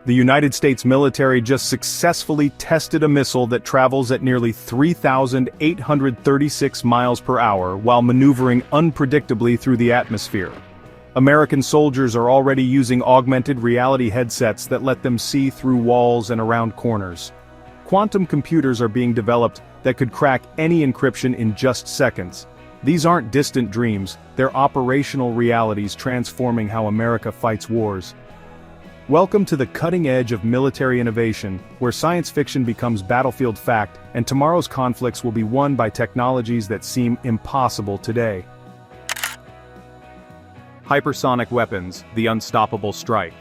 The United States military just successfully tested a missile that travels at nearly 3,836 miles per hour while maneuvering unpredictably through the atmosphere. American soldiers are already using augmented reality headsets that let them see through walls and around corners. Quantum computers are being developed that could crack any encryption in just seconds. These aren't distant dreams, they're operational realities transforming how America fights wars. Welcome to the cutting edge of military innovation, where science fiction becomes battlefield fact, and tomorrow's conflicts will be won by technologies that seem impossible today. Hypersonic weapons, the unstoppable strike.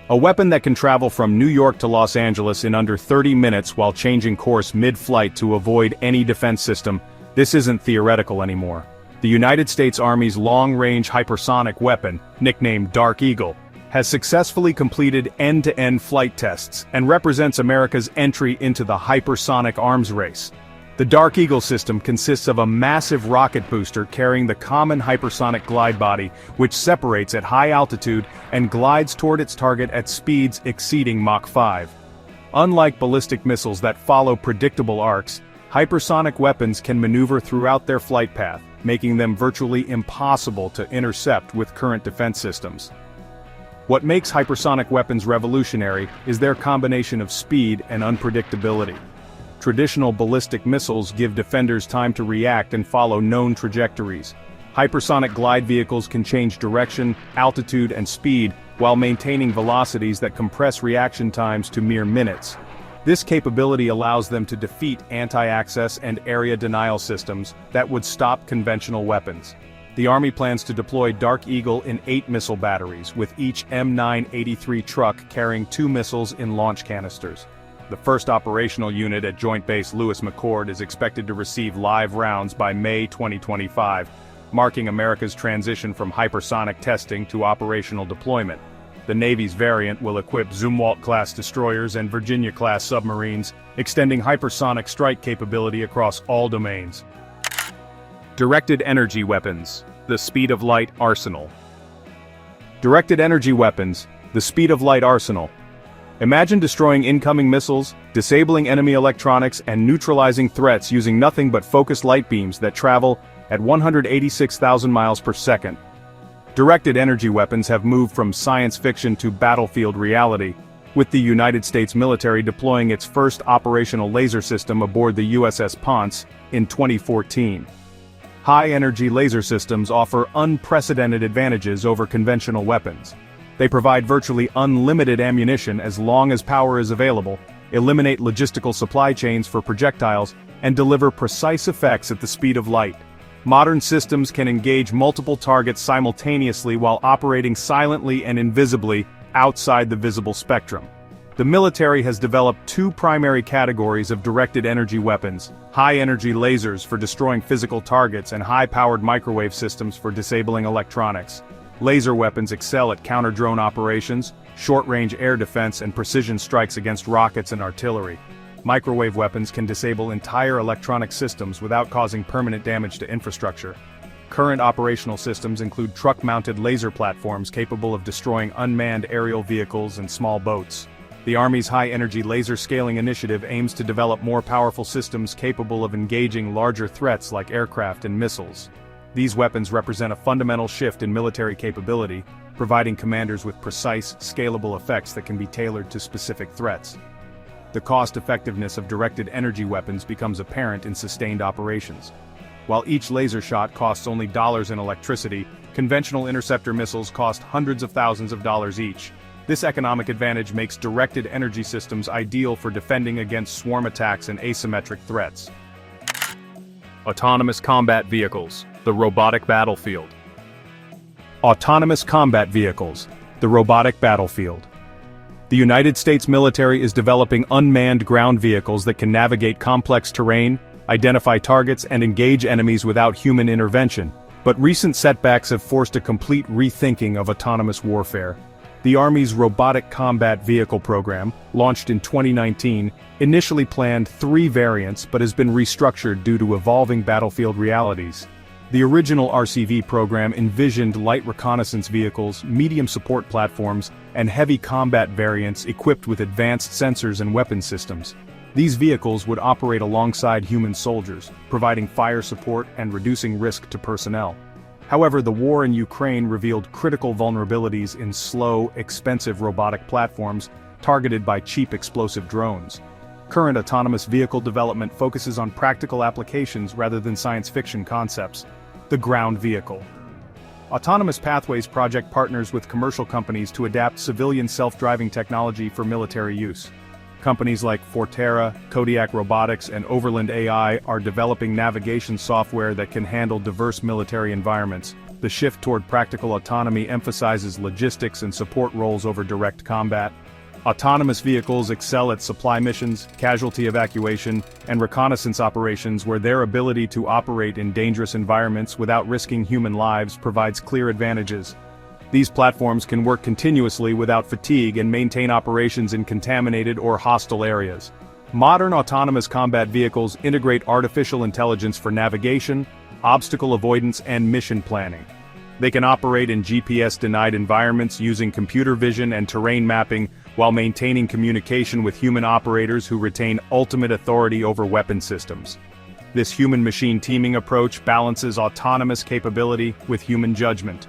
A weapon that can travel from New York to Los Angeles in under 30 minutes while changing course mid-flight to avoid any defense system. This isn't theoretical anymore. The United States Army's long-range hypersonic weapon, nicknamed Dark Eagle, has successfully completed end-to-end flight tests and represents America's entry into the hypersonic arms race. The Dark Eagle system consists of a massive rocket booster carrying the common hypersonic glide body, which separates at high altitude and glides toward its target at speeds exceeding Mach 5. Unlike ballistic missiles that follow predictable arcs, hypersonic weapons can maneuver throughout their flight path, making them virtually impossible to intercept with current defense systems. What makes hypersonic weapons revolutionary is their combination of speed and unpredictability. Traditional ballistic missiles give defenders time to react and follow known trajectories. Hypersonic glide vehicles can change direction, altitude, and speed while maintaining velocities that compress reaction times to mere minutes. This capability allows them to defeat anti-access and area denial systems that would stop conventional weapons. The Army plans to deploy Dark Eagle in 8 missile batteries, with each M983 truck carrying 2 missiles in launch canisters. The first operational unit at Joint Base Lewis McChord is expected to receive live rounds by May 2025, marking America's transition from hypersonic testing to operational deployment. The Navy's variant will equip Zumwalt-class destroyers and Virginia-class submarines, extending hypersonic strike capability across all domains. Directed energy weapons, the speed of light arsenal. Directed energy weapons, the speed of light arsenal. Imagine destroying incoming missiles, disabling enemy electronics, and neutralizing threats using nothing but focused light beams that travel at 186,000 miles per second. Directed energy weapons have moved from science fiction to battlefield reality, with the United States military deploying its first operational laser system aboard the USS Ponce in 2014. High-energy laser systems offer unprecedented advantages over conventional weapons. They provide virtually unlimited ammunition as long as power is available, eliminate logistical supply chains for projectiles, and deliver precise effects at the speed of light. Modern systems can engage multiple targets simultaneously while operating silently and invisibly outside the visible spectrum. The military has developed 2 primary categories of directed energy weapons: high-energy lasers for destroying physical targets and high-powered microwave systems for disabling electronics. Laser weapons excel at counter-drone operations, short-range air defense, and precision strikes against rockets and artillery. Microwave weapons can disable entire electronic systems without causing permanent damage to infrastructure. Current operational systems include truck-mounted laser platforms capable of destroying unmanned aerial vehicles and small boats. The Army's high-energy laser scaling initiative aims to develop more powerful systems capable of engaging larger threats like aircraft and missiles. These weapons represent a fundamental shift in military capability, providing commanders with precise, scalable effects that can be tailored to specific threats. The cost-effectiveness of directed energy weapons becomes apparent in sustained operations. While each laser shot costs only dollars in electricity, conventional interceptor missiles cost hundreds of thousands of dollars each. This economic advantage makes directed energy systems ideal for defending against swarm attacks and asymmetric threats. Autonomous combat vehicles, the robotic battlefield. Autonomous combat vehicles, the robotic battlefield. The United States military is developing unmanned ground vehicles that can navigate complex terrain, identify targets, and engage enemies without human intervention. But recent setbacks have forced a complete rethinking of autonomous warfare. The Army's Robotic Combat Vehicle program, launched in 2019, initially planned 3 variants but has been restructured due to evolving battlefield realities. The original RCV program envisioned light reconnaissance vehicles, medium support platforms, and heavy combat variants equipped with advanced sensors and weapon systems. These vehicles would operate alongside human soldiers, providing fire support and reducing risk to personnel. However, the war in Ukraine revealed critical vulnerabilities in slow, expensive robotic platforms targeted by cheap explosive drones. Current autonomous vehicle development focuses on practical applications rather than science fiction concepts. The ground vehicle. Autonomous Pathways project partners with commercial companies to adapt civilian self-driving technology for military use. Companies like Forterra, Kodiak Robotics, and Overland AI are developing navigation software that can handle diverse military environments. The shift toward practical autonomy emphasizes logistics and support roles over direct combat. Autonomous vehicles excel at supply missions, casualty evacuation, and reconnaissance operations where their ability to operate in dangerous environments without risking human lives provides clear advantages. These platforms can work continuously without fatigue and maintain operations in contaminated or hostile areas. Modern autonomous combat vehicles integrate artificial intelligence for navigation, obstacle avoidance, and mission planning. They can operate in GPS-denied environments using computer vision and terrain mapping while maintaining communication with human operators who retain ultimate authority over weapon systems. This human-machine teaming approach balances autonomous capability with human judgment.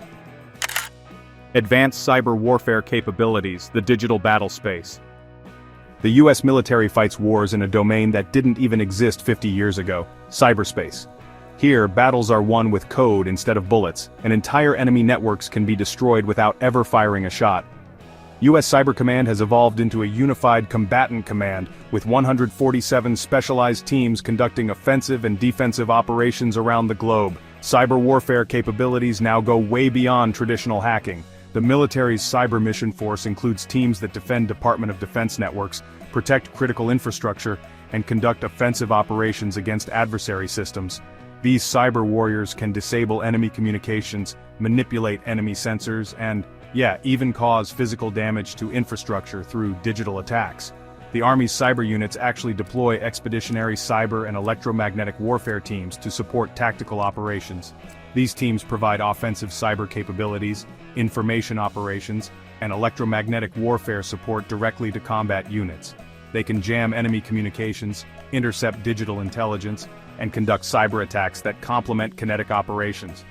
Advanced cyber warfare capabilities, the digital battle space. The US military fights wars in a domain that didn't even exist 50 years ago, cyberspace. Here, battles are won with code instead of bullets, and entire enemy networks can be destroyed without ever firing a shot. US Cyber Command has evolved into a unified combatant command, with 147 specialized teams conducting offensive and defensive operations around the globe. Cyber warfare capabilities now go way beyond traditional hacking. The military's cyber mission force includes teams that defend Department of Defense networks, protect critical infrastructure, and conduct offensive operations against adversary systems. These cyber warriors can disable enemy communications, manipulate enemy sensors, and, even cause physical damage to infrastructure through digital attacks. The Army's cyber units actually deploy expeditionary cyber and electromagnetic warfare teams to support tactical operations. These teams provide offensive cyber capabilities, information operations, and electromagnetic warfare support directly to combat units. They can jam enemy communications, intercept digital intelligence, and conduct cyber attacks that complement kinetic operations.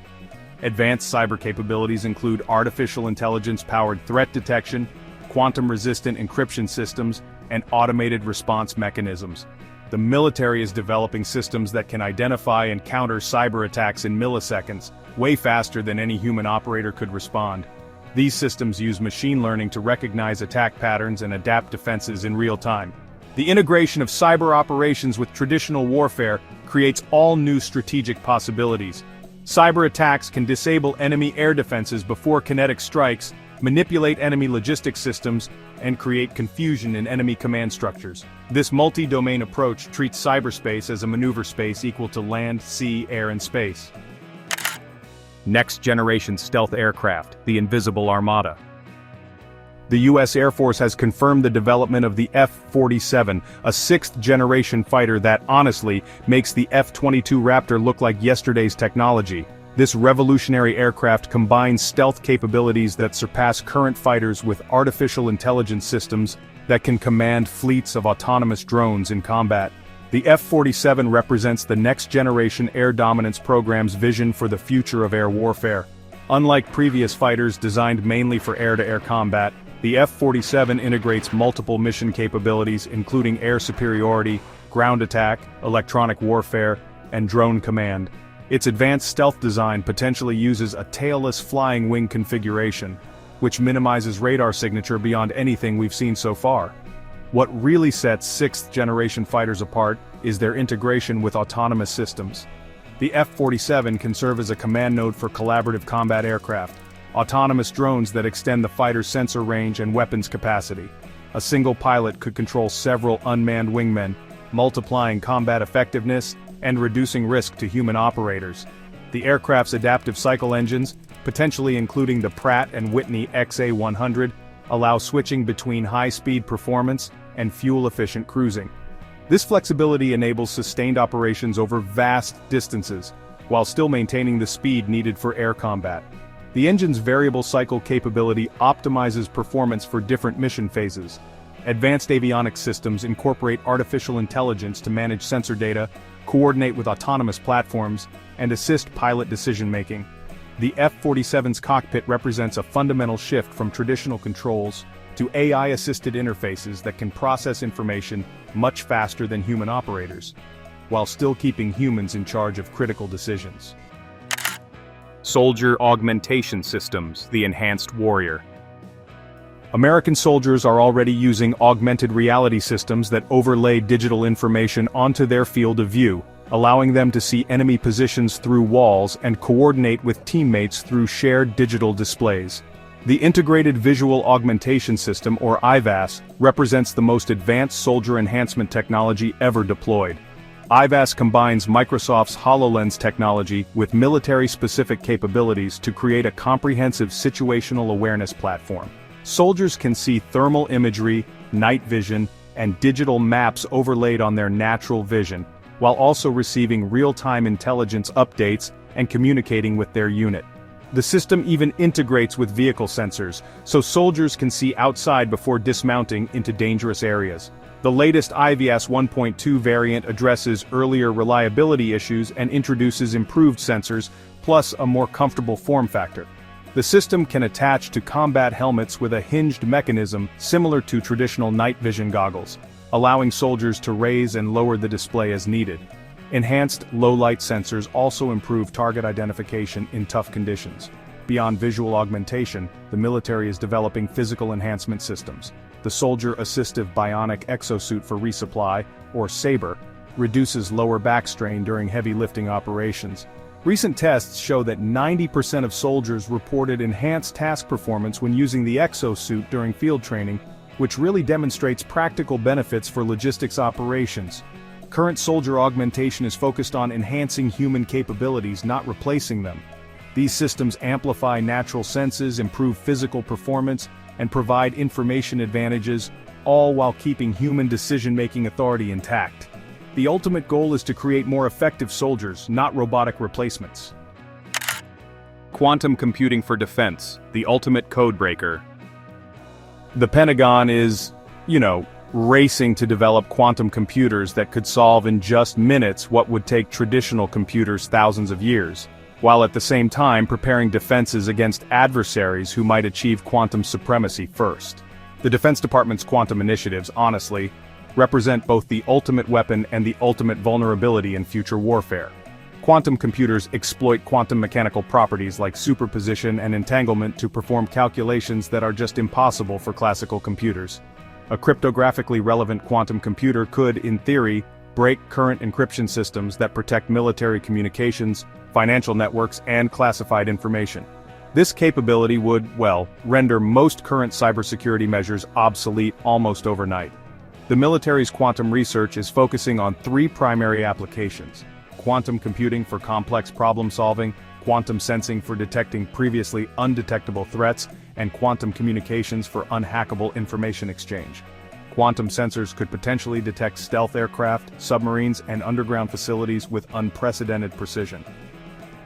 Advanced cyber capabilities include artificial intelligence-powered threat detection, quantum-resistant encryption systems, and automated response mechanisms. The military is developing systems that can identify and counter cyber attacks in milliseconds, way faster than any human operator could respond. These systems use machine learning to recognize attack patterns and adapt defenses in real time. The integration of cyber operations with traditional warfare creates all new strategic possibilities. Cyber attacks can disable enemy air defenses before kinetic strikes, manipulate enemy logistics systems, and create confusion in enemy command structures. This multi-domain approach treats cyberspace as a maneuver space equal to land, sea, air, and space. Next-generation stealth aircraft, the Invisible Armada. The U.S. Air Force has confirmed the development of the F-47, a sixth-generation fighter that, honestly, makes the F-22 Raptor look like yesterday's technology. This revolutionary aircraft combines stealth capabilities that surpass current fighters with artificial intelligence systems that can command fleets of autonomous drones in combat. The F-47 represents the next-generation air dominance program's vision for the future of air warfare. Unlike previous fighters designed mainly for air-to-air combat, the F-47 integrates multiple mission capabilities including air superiority, ground attack, electronic warfare, and drone command. Its advanced stealth design potentially uses a tailless flying wing configuration, which minimizes radar signature beyond anything we've seen so far. What really sets sixth-generation fighters apart is their integration with autonomous systems. The F-47 can serve as a command node for collaborative combat aircraft, autonomous drones that extend the fighter's sensor range and weapons capacity. A single pilot could control several unmanned wingmen, multiplying combat effectiveness and reducing risk to human operators. The aircraft's adaptive cycle engines, potentially including the Pratt & Whitney XA100, allow switching between high-speed performance and fuel-efficient cruising. This flexibility enables sustained operations over vast distances. while still maintaining the speed needed for air combat. The engine's variable cycle capability optimizes performance for different mission phases. Advanced avionics systems incorporate artificial intelligence to manage sensor data, coordinate with autonomous platforms, and assist pilot decision-making. The F-47's cockpit represents a fundamental shift from traditional controls to AI-assisted interfaces that can process information much faster than human operators, while still keeping humans in charge of critical decisions. Soldier Augmentation Systems, the Enhanced Warrior. American soldiers are already using augmented reality systems that overlay digital information onto their field of view, allowing them to see enemy positions through walls and coordinate with teammates through shared digital displays. The Integrated Visual Augmentation System, or IVAS, represents the most advanced soldier enhancement technology ever deployed. IVAS combines Microsoft's HoloLens technology with military-specific capabilities to create a comprehensive situational awareness platform. Soldiers can see thermal imagery, night vision, and digital maps overlaid on their natural vision, while also receiving real-time intelligence updates and communicating with their unit. The system even integrates with vehicle sensors, so soldiers can see outside before dismounting into dangerous areas. The latest IVAS 1.2 variant addresses earlier reliability issues and introduces improved sensors, plus a more comfortable form factor. The system can attach to combat helmets with a hinged mechanism similar to traditional night vision goggles, allowing soldiers to raise and lower the display as needed. Enhanced low-light sensors also improve target identification in tough conditions. Beyond visual augmentation, the military is developing physical enhancement systems. The Soldier Assistive Bionic Exosuit for Resupply, or SABRE, reduces lower back strain during heavy lifting operations. Recent tests show that 90% of soldiers reported enhanced task performance when using the exosuit during field training, which really demonstrates practical benefits for logistics operations. Current soldier augmentation is focused on enhancing human capabilities, not replacing them. These systems amplify natural senses, improve physical performance, and provide information advantages, all while keeping human decision-making authority intact. The ultimate goal is to create more effective soldiers, not robotic replacements. Quantum computing for defense, the ultimate codebreaker. The Pentagon is, racing to develop quantum computers that could solve in just minutes what would take traditional computers thousands of years, while at the same time preparing defenses against adversaries who might achieve quantum supremacy first. The Defense Department's quantum initiatives, honestly, represent both the ultimate weapon and the ultimate vulnerability in future warfare. Quantum computers exploit quantum mechanical properties like superposition and entanglement to perform calculations that are just impossible for classical computers. A cryptographically relevant quantum computer could, in theory, break current encryption systems that protect military communications, financial networks, and classified information. This capability would, render most current cybersecurity measures obsolete almost overnight. The military's quantum research is focusing on three primary applications: quantum computing for complex problem-solving, quantum sensing for detecting previously undetectable threats, and quantum communications for unhackable information exchange. Quantum sensors could potentially detect stealth aircraft, submarines, and underground facilities with unprecedented precision.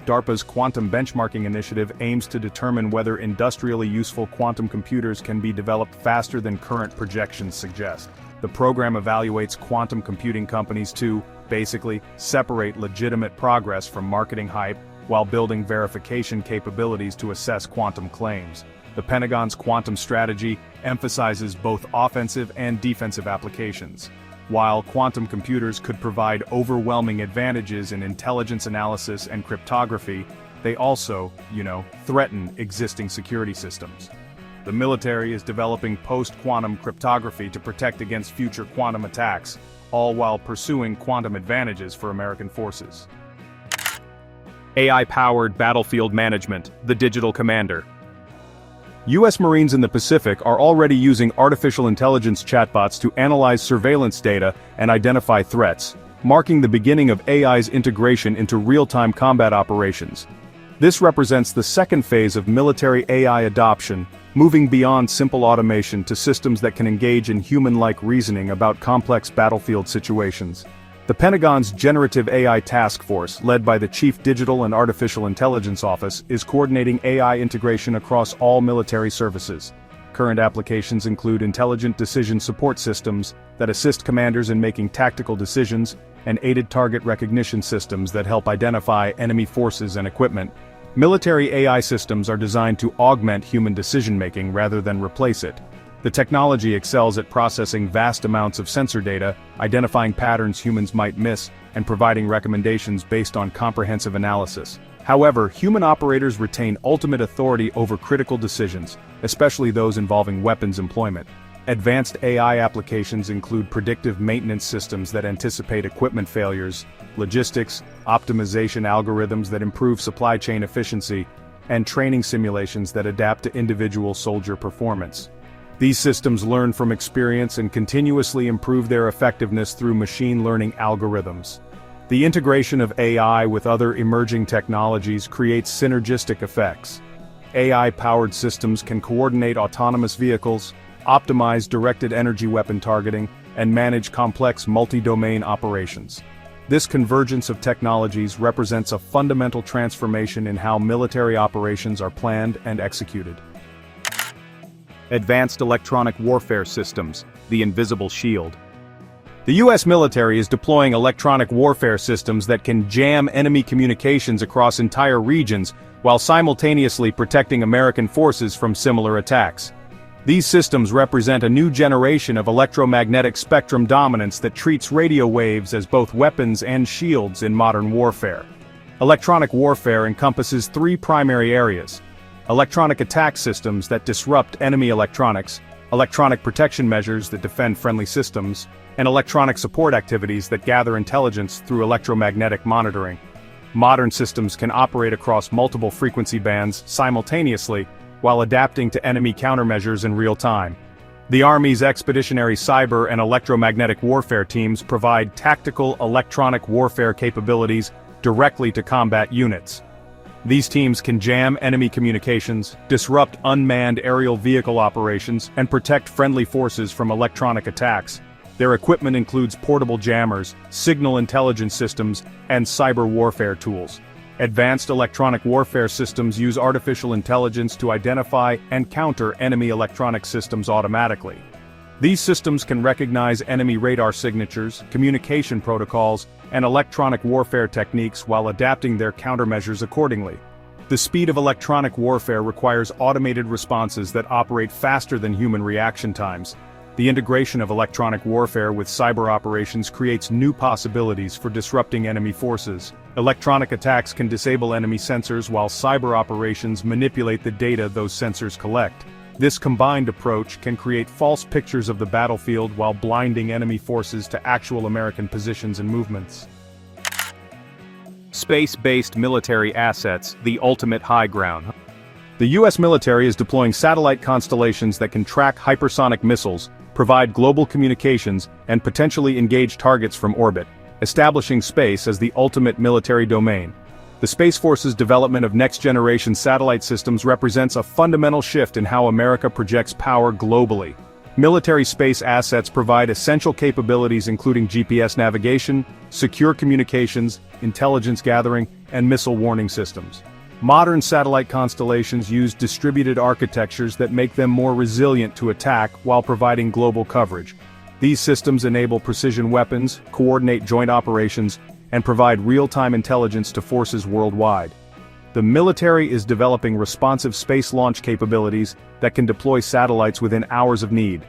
DARPA's Quantum Benchmarking Initiative aims to determine whether industrially useful quantum computers can be developed faster than current projections suggest. The program evaluates quantum computing companies to, basically, separate legitimate progress from marketing hype, while building verification capabilities to assess quantum claims. The Pentagon's quantum strategy emphasizes both offensive and defensive applications. While quantum computers could provide overwhelming advantages in intelligence analysis and cryptography, they also, threaten existing security systems. The military is developing post-quantum cryptography to protect against future quantum attacks, all while pursuing quantum advantages for American forces. AI-powered battlefield management, the digital commander. U.S. Marines in the Pacific are already using artificial intelligence chatbots to analyze surveillance data and identify threats, marking the beginning of AI's integration into real-time combat operations. This represents the second phase of military AI adoption, moving beyond simple automation to systems that can engage in human-like reasoning about complex battlefield situations. The Pentagon's Generative AI Task Force, led by the Chief Digital and Artificial Intelligence Office, is coordinating AI integration across all military services. Current applications include intelligent decision support systems that assist commanders in making tactical decisions, and aided target recognition systems that help identify enemy forces and equipment. Military AI systems are designed to augment human decision-making rather than replace it. The technology excels at processing vast amounts of sensor data, identifying patterns humans might miss, and providing recommendations based on comprehensive analysis. However, human operators retain ultimate authority over critical decisions, especially those involving weapons employment. Advanced AI applications include predictive maintenance systems that anticipate equipment failures, logistics, optimization algorithms that improve supply chain efficiency, and training simulations that adapt to individual soldier performance. These systems learn from experience and continuously improve their effectiveness through machine learning algorithms. The integration of AI with other emerging technologies creates synergistic effects. AI-powered systems can coordinate autonomous vehicles, optimize directed energy weapon targeting, and manage complex multi-domain operations. This convergence of technologies represents a fundamental transformation in how military operations are planned and executed. Advanced Electronic Warfare Systems, the Invisible Shield. The U.S. military is deploying electronic warfare systems that can jam enemy communications across entire regions while simultaneously protecting American forces from similar attacks. These systems represent a new generation of electromagnetic spectrum dominance that treats radio waves as both weapons and shields in modern warfare. Electronic warfare encompasses three primary areas: electronic attack systems that disrupt enemy electronics, electronic protection measures that defend friendly systems, and electronic support activities that gather intelligence through electromagnetic monitoring. Modern systems can operate across multiple frequency bands simultaneously while adapting to enemy countermeasures in real time. The Army's expeditionary cyber and electromagnetic warfare teams provide tactical electronic warfare capabilities directly to combat units. These teams can jam enemy communications, disrupt unmanned aerial vehicle operations, and protect friendly forces from electronic attacks. Their equipment includes portable jammers, signal intelligence systems, and cyber warfare tools. Advanced electronic warfare systems use artificial intelligence to identify and counter enemy electronic systems automatically. These systems can recognize enemy radar signatures, communication protocols, and electronic warfare techniques while adapting their countermeasures accordingly. The speed of electronic warfare requires automated responses that operate faster than human reaction times. The integration of electronic warfare with cyber operations creates new possibilities for disrupting enemy forces. Electronic attacks can disable enemy sensors while cyber operations manipulate the data those sensors collect. This combined approach can create false pictures of the battlefield while blinding enemy forces to actual American positions and movements. Space-based military assets, the ultimate high ground. The U.S. military is deploying satellite constellations that can track hypersonic missiles, provide global communications, and potentially engage targets from orbit, establishing space as the ultimate military domain. The Space Force's development of next-generation satellite systems represents a fundamental shift in how America projects power globally. Military space assets provide essential capabilities including GPS navigation, secure communications, intelligence gathering, and missile warning systems. Modern satellite constellations use distributed architectures that make them more resilient to attack while providing global coverage. These systems enable precision weapons, coordinate joint operations, and provide real-time intelligence to forces worldwide. The military is developing responsive space launch capabilities that can deploy satellites within hours of need.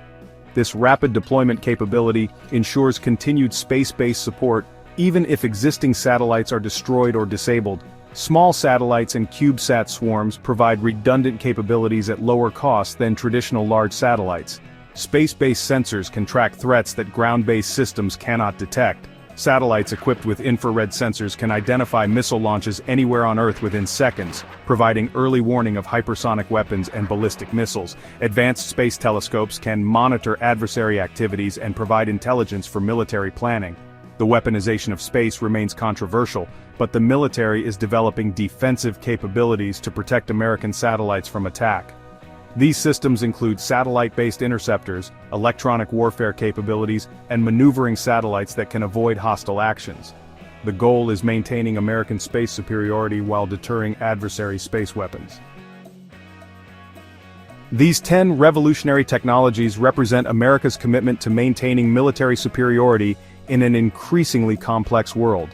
This rapid deployment capability ensures continued space-based support even if existing satellites are destroyed or disabled. Small satellites and CubeSat swarms provide redundant capabilities at lower cost than traditional large satellites. Space-based sensors can track threats that ground-based systems cannot detect. Satellites equipped with infrared sensors can identify missile launches anywhere on Earth within seconds, providing early warning of hypersonic weapons and ballistic missiles. Advanced space telescopes can monitor adversary activities and provide intelligence for military planning. The weaponization of space remains controversial, but the military is developing defensive capabilities to protect American satellites from attack. These systems include satellite-based interceptors, electronic warfare capabilities, and maneuvering satellites that can avoid hostile actions. The goal is maintaining American space superiority while deterring adversary space weapons. These 10 revolutionary technologies represent America's commitment to maintaining military superiority in an increasingly complex world.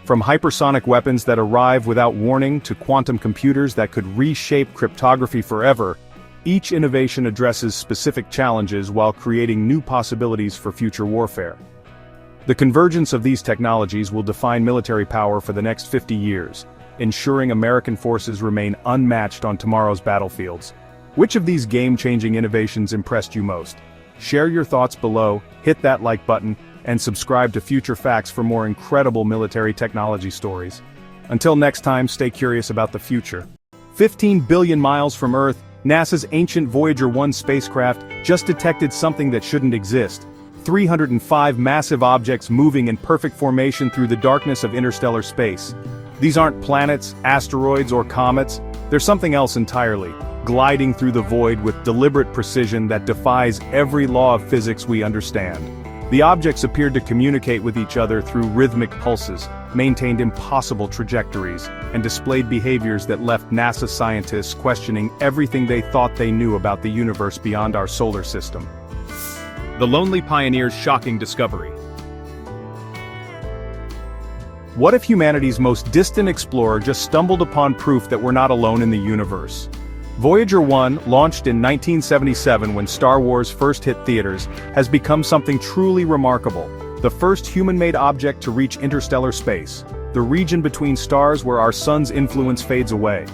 From hypersonic weapons that arrive without warning to quantum computers that could reshape cryptography forever, each innovation addresses specific challenges while creating new possibilities for future warfare. The convergence of these technologies will define military power for the next 50 years, ensuring American forces remain unmatched on tomorrow's battlefields. Which of these game-changing innovations impressed you most? Share your thoughts below, hit that like button, and subscribe to Future Facts for more incredible military technology stories. Until next time, stay curious about the future. 15 billion miles from Earth, NASA's ancient Voyager 1 spacecraft just detected something that shouldn't exist. 305 massive objects moving in perfect formation through the darkness of interstellar space. These aren't planets, asteroids, or comets. They're something else entirely, gliding through the void with deliberate precision that defies every law of physics we understand. The objects appeared to communicate with each other through rhythmic pulses, maintained impossible trajectories, and displayed behaviors that left NASA scientists questioning everything they thought they knew about the universe beyond our solar system. The Lonely Pioneer's shocking discovery. What if humanity's most distant explorer just stumbled upon proof that we're not alone in the universe? Voyager 1, launched in 1977 when Star Wars first hit theaters, has become something truly remarkable. The first human-made object to reach interstellar space, the region between stars where our sun's influence fades away.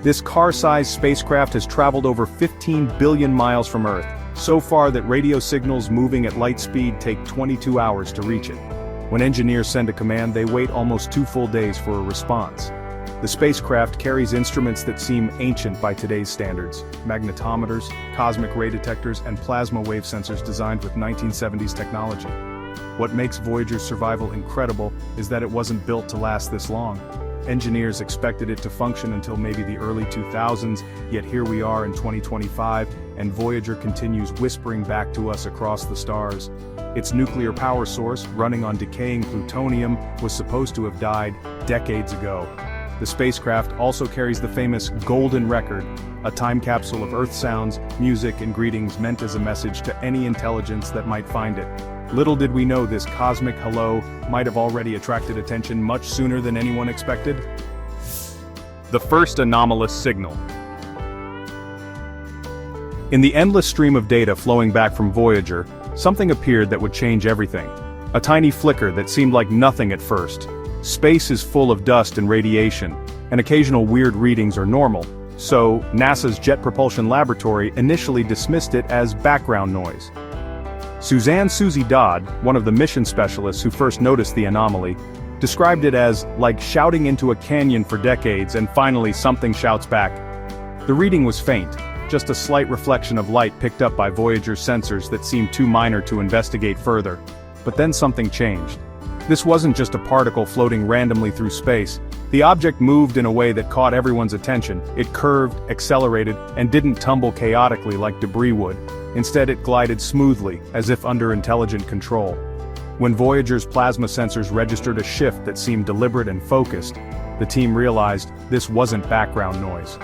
This car-sized spacecraft has traveled over 15 billion miles from Earth, so far that radio signals moving at light speed take 22 hours to reach it. When engineers send a command, they wait almost 2 full days for a response. The spacecraft carries instruments that seem ancient by today's standards: magnetometers, cosmic ray detectors, and plasma wave sensors designed with 1970s technology. What makes Voyager's survival incredible is that it wasn't built to last this long. Engineers expected it to function until maybe the early 2000s, yet here we are in 2025, and Voyager continues whispering back to us across the stars. Its nuclear power source, running on decaying plutonium, was supposed to have died decades ago. The spacecraft also carries the famous Golden Record, a time capsule of Earth sounds, music, and greetings meant as a message to any intelligence that might find it. Little did we know this cosmic hello might have already attracted attention much sooner than anyone expected. The first anomalous signal. In the endless stream of data flowing back from Voyager, something appeared that would change everything. A tiny flicker that seemed like nothing at first. Space is full of dust and radiation, and occasional weird readings are normal, so NASA's Jet Propulsion Laboratory initially dismissed it as background noise. Suzanne "Susie" Dodd, one of the mission specialists who first noticed the anomaly, described it as like shouting into a canyon for decades and finally something shouts back. The reading was faint, just a slight reflection of light picked up by Voyager's sensors that seemed too minor to investigate further. But then something changed. This wasn't just a particle floating randomly through space. The object moved in a way that caught everyone's attention. It curved, accelerated, and didn't tumble chaotically like debris would. Instead, it glided smoothly, as if under intelligent control. When Voyager's plasma sensors registered a shift that seemed deliberate and focused, the team realized this wasn't background noise.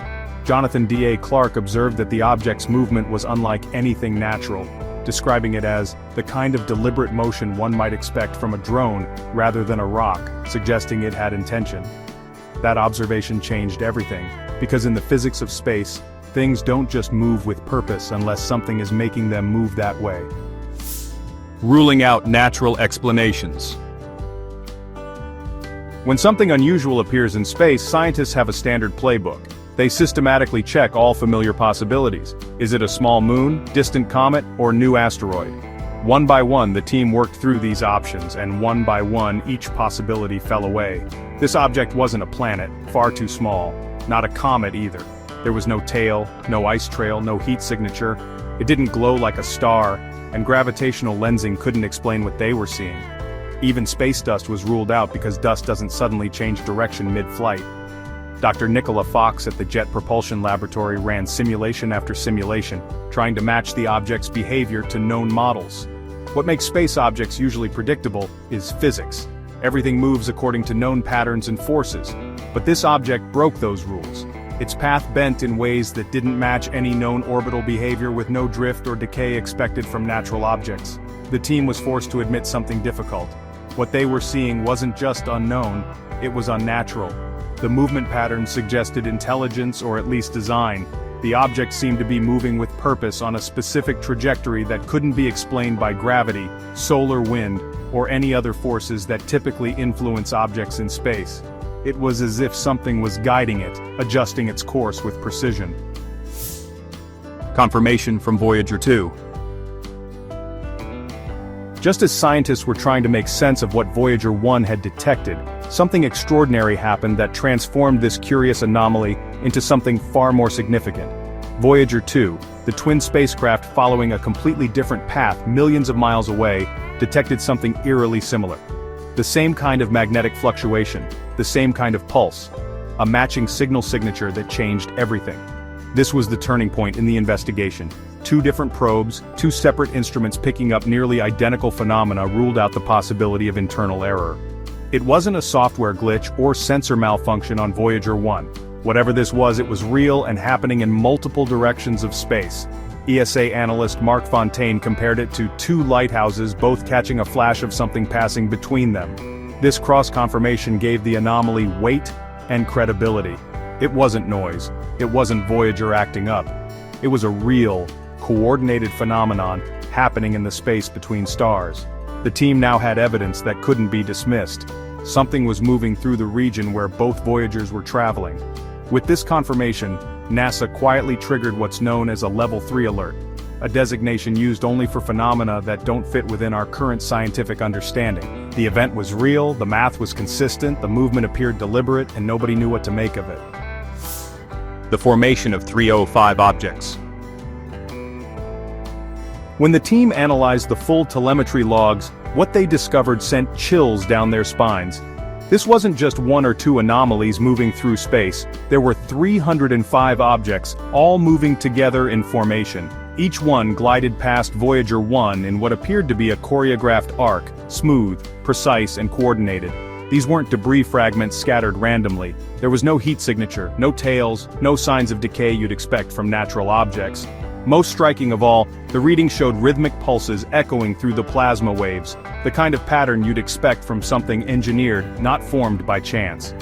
Jonathan D.A. Clark observed that the object's movement was unlike anything natural, describing it as the kind of deliberate motion one might expect from a drone rather than a rock, suggesting it had intention. That observation changed everything, because in the physics of space, things don't just move with purpose unless something is making them move that way. Ruling out natural explanations. When something unusual appears in space, scientists have a standard playbook. They systematically check all familiar possibilities. Is it a small moon, distant comet, or new asteroid? One by one, the team worked through these options, and one by one, each possibility fell away. This object wasn't a planet, far too small. Not a comet either. There was no tail, no ice trail, no heat signature. It didn't glow like a star, and gravitational lensing couldn't explain what they were seeing. Even space dust was ruled out because dust doesn't suddenly change direction mid-flight. Dr. Nicola Fox at the Jet Propulsion Laboratory ran simulation after simulation, trying to match the object's behavior to known models. What makes space objects usually predictable is physics. Everything moves according to known patterns and forces. But this object broke those rules. Its path bent in ways that didn't match any known orbital behavior, with no drift or decay expected from natural objects. The team was forced to admit something difficult. What they were seeing wasn't just unknown, it was unnatural. The movement pattern suggested intelligence, or at least design. The object seemed to be moving with purpose on a specific trajectory that couldn't be explained by gravity, solar wind, or any other forces that typically influence objects in space. It was as if something was guiding it, adjusting its course with precision. Confirmation from Voyager 2. Just as scientists were trying to make sense of what Voyager 1 had detected, something extraordinary happened that transformed this curious anomaly into something far more significant. Voyager 2, the twin spacecraft following a completely different path millions of miles away, detected something eerily similar. The same kind of magnetic fluctuation, the same kind of pulse, a matching signal signature that changed everything. This was the turning point in the investigation. Two different probes, two separate instruments picking up nearly identical phenomena ruled out the possibility of internal error. It wasn't a software glitch or sensor malfunction on Voyager 1. Whatever this was, it was real and happening in multiple directions of space. ESA analyst Mark Fontaine compared it to two lighthouses both catching a flash of something passing between them. This cross-confirmation gave the anomaly weight and credibility. It wasn't noise. It wasn't Voyager acting up. It was a real, coordinated phenomenon happening in the space between stars. The team now had evidence that couldn't be dismissed. Something was moving through the region where both Voyagers were traveling. With this confirmation, NASA quietly triggered what's known as a Level 3 alert, a designation used only for phenomena that don't fit within our current scientific understanding. The event was real, the math was consistent, the movement appeared deliberate, and nobody knew what to make of it. The formation of 305 objects. When the team analyzed the full telemetry logs, what they discovered sent chills down their spines. This wasn't just one or two anomalies moving through space, there were 305 objects, all moving together in formation. Each one glided past Voyager 1 in what appeared to be a choreographed arc, smooth, precise, and coordinated. These weren't debris fragments scattered randomly. There was no heat signature, no tails, no signs of decay you'd expect from natural objects. Most striking of all, the reading showed rhythmic pulses echoing through the plasma waves, the kind of pattern you'd expect from something engineered, not formed by chance.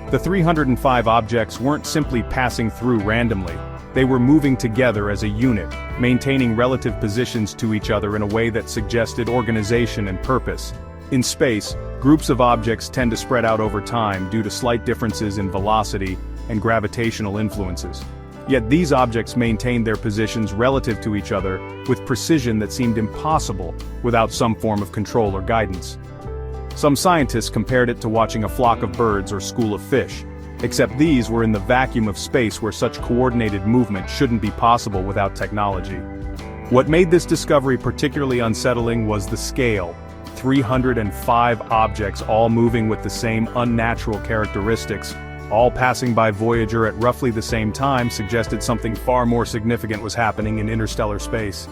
The 305 objects weren't simply passing through randomly. They were moving together as a unit, maintaining relative positions to each other in a way that suggested organization and purpose. In space, groups of objects tend to spread out over time due to slight differences in velocity and gravitational influences. Yet these objects maintained their positions relative to each other with precision that seemed impossible without some form of control or guidance. Some scientists compared it to watching a flock of birds or school of fish, except these were in the vacuum of space where such coordinated movement shouldn't be possible without technology. What made this discovery particularly unsettling was the scale. 305 objects all moving with the same unnatural characteristics, all passing by Voyager at roughly the same time, suggested something far more significant was happening in interstellar space.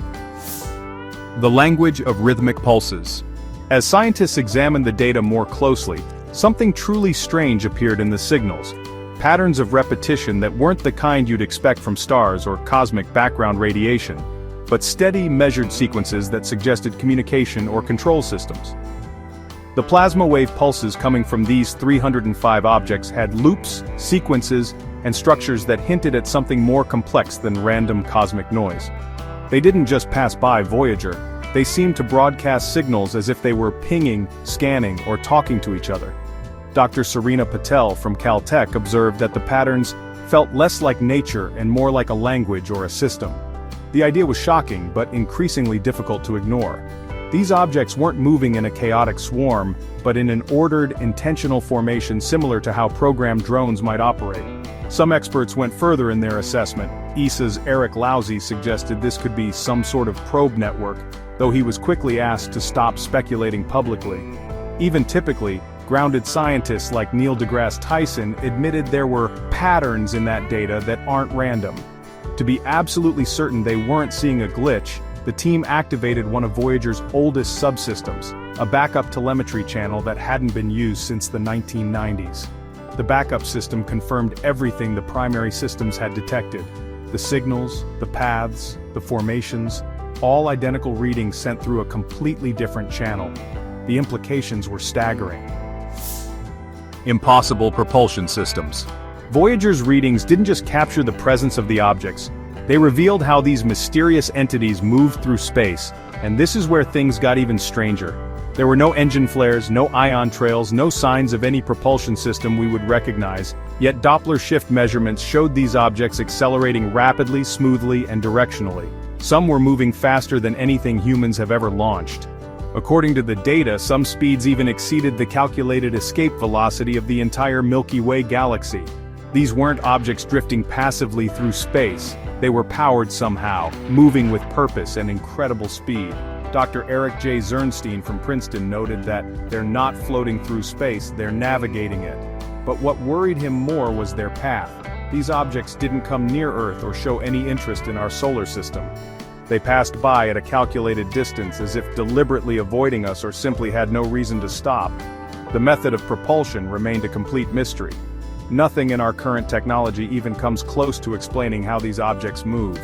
The language of rhythmic pulses. As scientists examined the data more closely, something truly strange appeared in the signals. Patterns of repetition that weren't the kind you'd expect from stars or cosmic background radiation, but steady, measured sequences that suggested communication or control systems. The plasma wave pulses coming from these 305 objects had loops, sequences, and structures that hinted at something more complex than random cosmic noise. They didn't just pass by Voyager, they seemed to broadcast signals as if they were pinging, scanning, or talking to each other. Dr. Serena Patel from Caltech observed that the patterns felt less like nature and more like a language or a system. The idea was shocking, but increasingly difficult to ignore. These objects weren't moving in a chaotic swarm, but in an ordered, intentional formation similar to how programmed drones might operate. Some experts went further in their assessment. ESA's Eric Lousy suggested this could be some sort of probe network, though he was quickly asked to stop speculating publicly. Even typically, Grounded scientists like Neil deGrasse Tyson admitted there were patterns in that data that aren't random. To be absolutely certain they weren't seeing a glitch, the team activated one of Voyager's oldest subsystems, a backup telemetry channel that hadn't been used since the 1990s. The backup system confirmed everything the primary systems had detected. The signals, the paths, the formations, all identical readings sent through a completely different channel. The implications were staggering. Impossible propulsion systems. Voyager's readings didn't just capture the presence of the objects, they revealed how these mysterious entities moved through space, and this is where things got even stranger. There were no engine flares, no ion trails, no signs of any propulsion system we would recognize, yet Doppler shift measurements showed these objects accelerating rapidly, smoothly, and directionally. Some were moving faster than anything humans have ever launched. According to the data, some speeds even exceeded the calculated escape velocity of the entire Milky Way galaxy. These weren't objects drifting passively through space, they were powered somehow, moving with purpose and incredible speed. Dr. Eric J. Zernstein from Princeton noted that they're not floating through space, they're navigating it. But what worried him more was their path. These objects didn't come near Earth or show any interest in our solar system. They passed by at a calculated distance as if deliberately avoiding us or simply had no reason to stop. The method of propulsion remained a complete mystery. Nothing in our current technology even comes close to explaining how these objects move.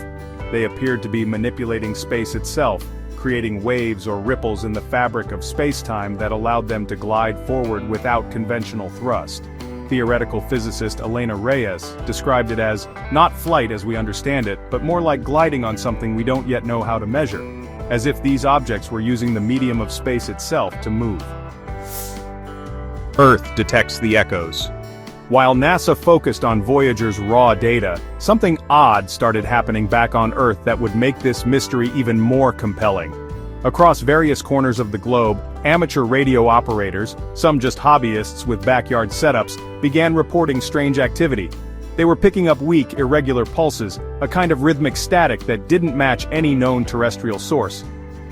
They appeared to be manipulating space itself, creating waves or ripples in the fabric of space-time that allowed them to glide forward without conventional thrust. Theoretical physicist Elena Reyes described it as, not flight as we understand it, but more like gliding on something we don't yet know how to measure, as if these objects were using the medium of space itself to move. Earth detects the echoes. While NASA focused on Voyager's raw data, something odd started happening back on Earth that would make this mystery even more compelling. Across various corners of the globe, amateur radio operators, some just hobbyists with backyard setups, began reporting strange activity. They were picking up weak, irregular pulses, a kind of rhythmic static that didn't match any known terrestrial source.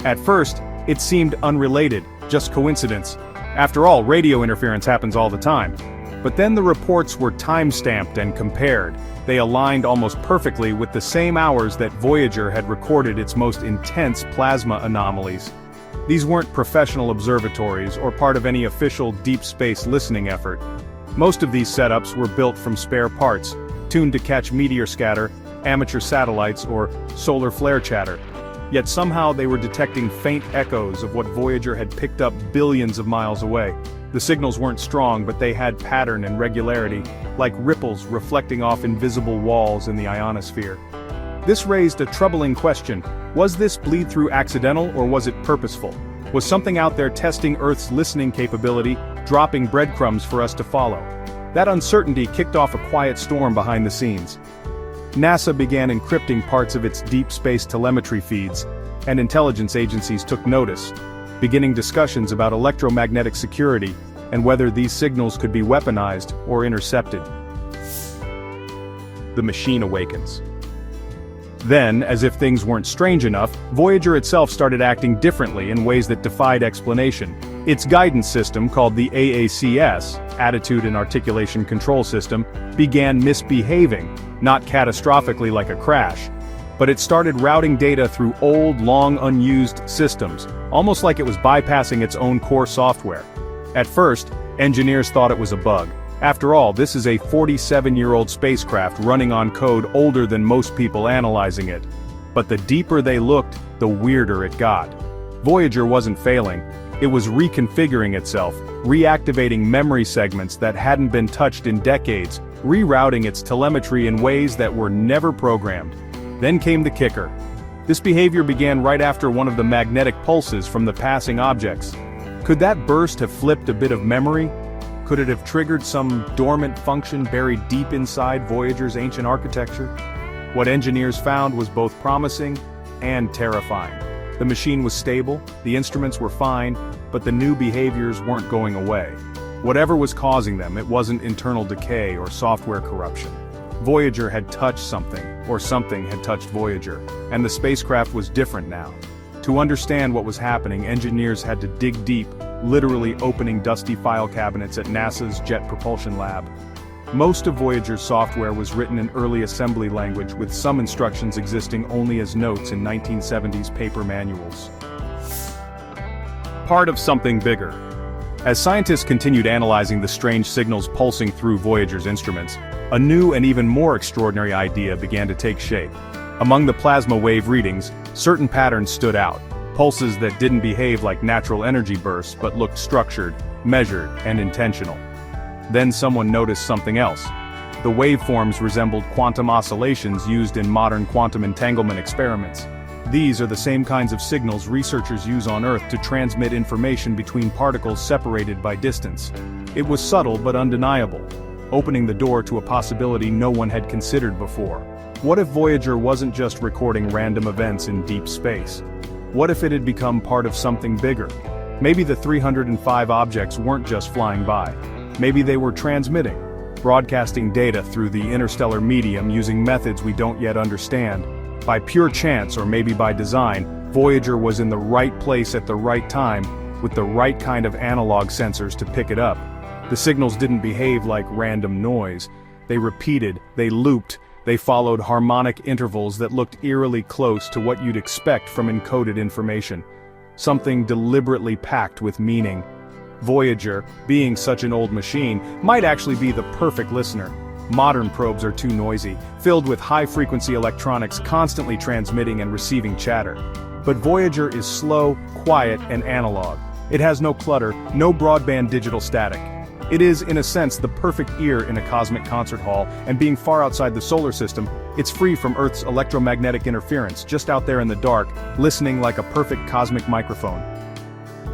At first, it seemed unrelated, just coincidence. After all, radio interference happens all the time. But then the reports were time-stamped and compared. They aligned almost perfectly with the same hours that Voyager had recorded its most intense plasma anomalies. These weren't professional observatories or part of any official deep space listening effort. Most of these setups were built from spare parts, tuned to catch meteor scatter, amateur satellites, or solar flare chatter. Yet somehow they were detecting faint echoes of what Voyager had picked up billions of miles away. The signals weren't strong, but they had pattern and regularity, like ripples reflecting off invisible walls in the ionosphere. This raised a troubling question. Was this bleed-through accidental or was it purposeful? Was something out there testing Earth's listening capability, dropping breadcrumbs for us to follow? That uncertainty kicked off a quiet storm behind the scenes. NASA began encrypting parts of its deep space telemetry feeds, and intelligence agencies took notice, beginning discussions about electromagnetic security and whether these signals could be weaponized or intercepted. The machine awakens. Then, as if things weren't strange enough, Voyager itself started acting differently in ways that defied explanation. Its guidance system, called the AACS, Attitude and Articulation Control System, began misbehaving, not catastrophically like a crash. But it started routing data through old, long unused systems, almost like it was bypassing its own core software. At first, engineers thought it was a bug. After all, this is a 47-year-old spacecraft running on code older than most people analyzing it. But the deeper they looked, the weirder it got. Voyager wasn't failing. It was reconfiguring itself, reactivating memory segments that hadn't been touched in decades, rerouting its telemetry in ways that were never programmed. Then came the kicker. This behavior began right after one of the magnetic pulses from the passing objects. Could that burst have flipped a bit of memory? Could it have triggered some dormant function buried deep inside Voyager's ancient architecture? What engineers found was both promising and terrifying. The machine was stable, the instruments were fine, but the new behaviors weren't going away. Whatever was causing them, it wasn't internal decay or software corruption. Voyager had touched something, or something had touched Voyager, and the spacecraft was different now. To understand what was happening, engineers had to dig deep, literally opening dusty file cabinets at NASA's Jet Propulsion Lab. Most of Voyager's software was written in early assembly language, with some instructions existing only as notes in 1970s paper manuals. Part of something bigger. As scientists continued analyzing the strange signals pulsing through Voyager's instruments, a new and even more extraordinary idea began to take shape. Among the plasma wave readings, certain patterns stood out, pulses that didn't behave like natural energy bursts but looked structured, measured, and intentional. Then someone noticed something else. The waveforms resembled quantum oscillations used in modern quantum entanglement experiments. These are the same kinds of signals researchers use on Earth to transmit information between particles separated by distance. It was subtle but undeniable, opening the door to a possibility no one had considered before. What if Voyager wasn't just recording random events in deep space? What if it had become part of something bigger? Maybe the 305 objects weren't just flying by. Maybe they were transmitting, broadcasting data through the interstellar medium using methods we don't yet understand. By pure chance, or maybe by design, Voyager was in the right place at the right time, with the right kind of analog sensors to pick it up. The signals didn't behave like random noise. They repeated, they looped, they followed harmonic intervals that looked eerily close to what you'd expect from encoded information. Something deliberately packed with meaning. Voyager, being such an old machine, might actually be the perfect listener. Modern probes are too noisy, filled with high-frequency electronics constantly transmitting and receiving chatter. But Voyager is slow, quiet, and analog. It has no clutter, no broadband digital static. It is, in a sense, the perfect ear in a cosmic concert hall, and being far outside the solar system, it's free from Earth's electromagnetic interference, just out there in the dark, listening like a perfect cosmic microphone.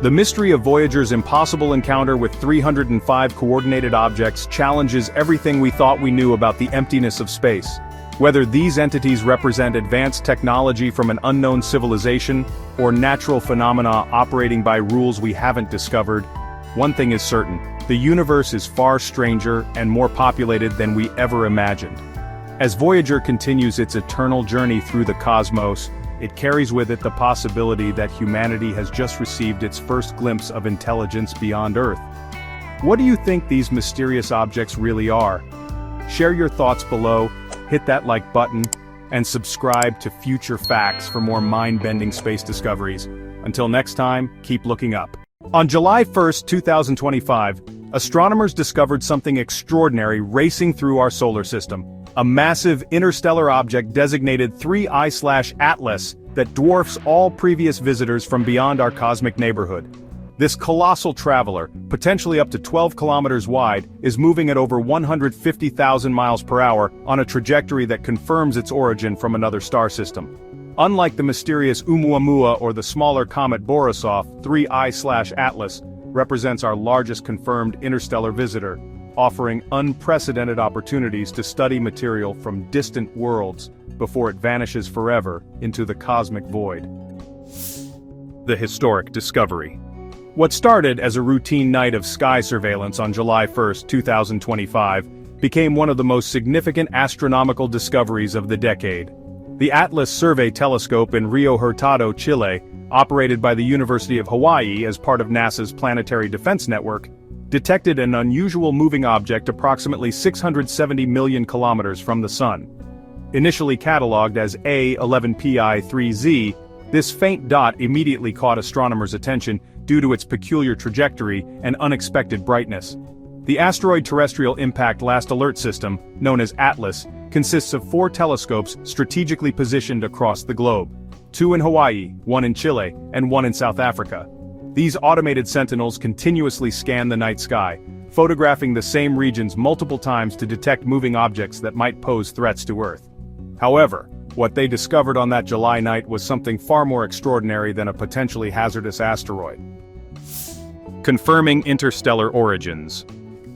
The mystery of Voyager's impossible encounter with 305 coordinated objects challenges everything we thought we knew about the emptiness of space. Whether these entities represent advanced technology from an unknown civilization, or natural phenomena operating by rules we haven't discovered, one thing is certain: the universe is far stranger and more populated than we ever imagined. As Voyager continues its eternal journey through the cosmos, it carries with it the possibility that humanity has just received its first glimpse of intelligence beyond Earth. What do you think these mysterious objects really are? Share your thoughts below, hit that like button, and subscribe to Future Facts for more mind-bending space discoveries. Until next time, keep looking up. On July 1st, 2025, astronomers discovered something extraordinary racing through our solar system. A massive interstellar object designated 3I/Atlas that dwarfs all previous visitors from beyond our cosmic neighborhood. This colossal traveler, potentially up to 12 kilometers wide, is moving at over 150,000 miles per hour on a trajectory that confirms its origin from another star system. Unlike the mysterious Oumuamua or the smaller comet Borisov, 3I/Atlas represents our largest confirmed interstellar visitor, offering unprecedented opportunities to study material from distant worlds before it vanishes forever into the cosmic void. The historic discovery. What started as a routine night of sky surveillance on July 1, 2025, became one of the most significant astronomical discoveries of the decade. The Atlas Survey Telescope in Rio Hurtado, Chile, operated by the University of Hawaii as part of NASA's Planetary Defense Network, detected an unusual moving object approximately 670 million kilometers from the Sun. Initially catalogued as A11PI3Z, this faint dot immediately caught astronomers' attention due to its peculiar trajectory and unexpected brightness. The Asteroid Terrestrial Impact Last Alert System, known as ATLAS, consists of 4 telescopes strategically positioned across the globe. 2 in Hawaii, 1 in Chile, and 1 in South Africa. These automated sentinels continuously scan the night sky, photographing the same regions multiple times to detect moving objects that might pose threats to Earth. However, what they discovered on that July night was something far more extraordinary than a potentially hazardous asteroid. Confirming interstellar origins.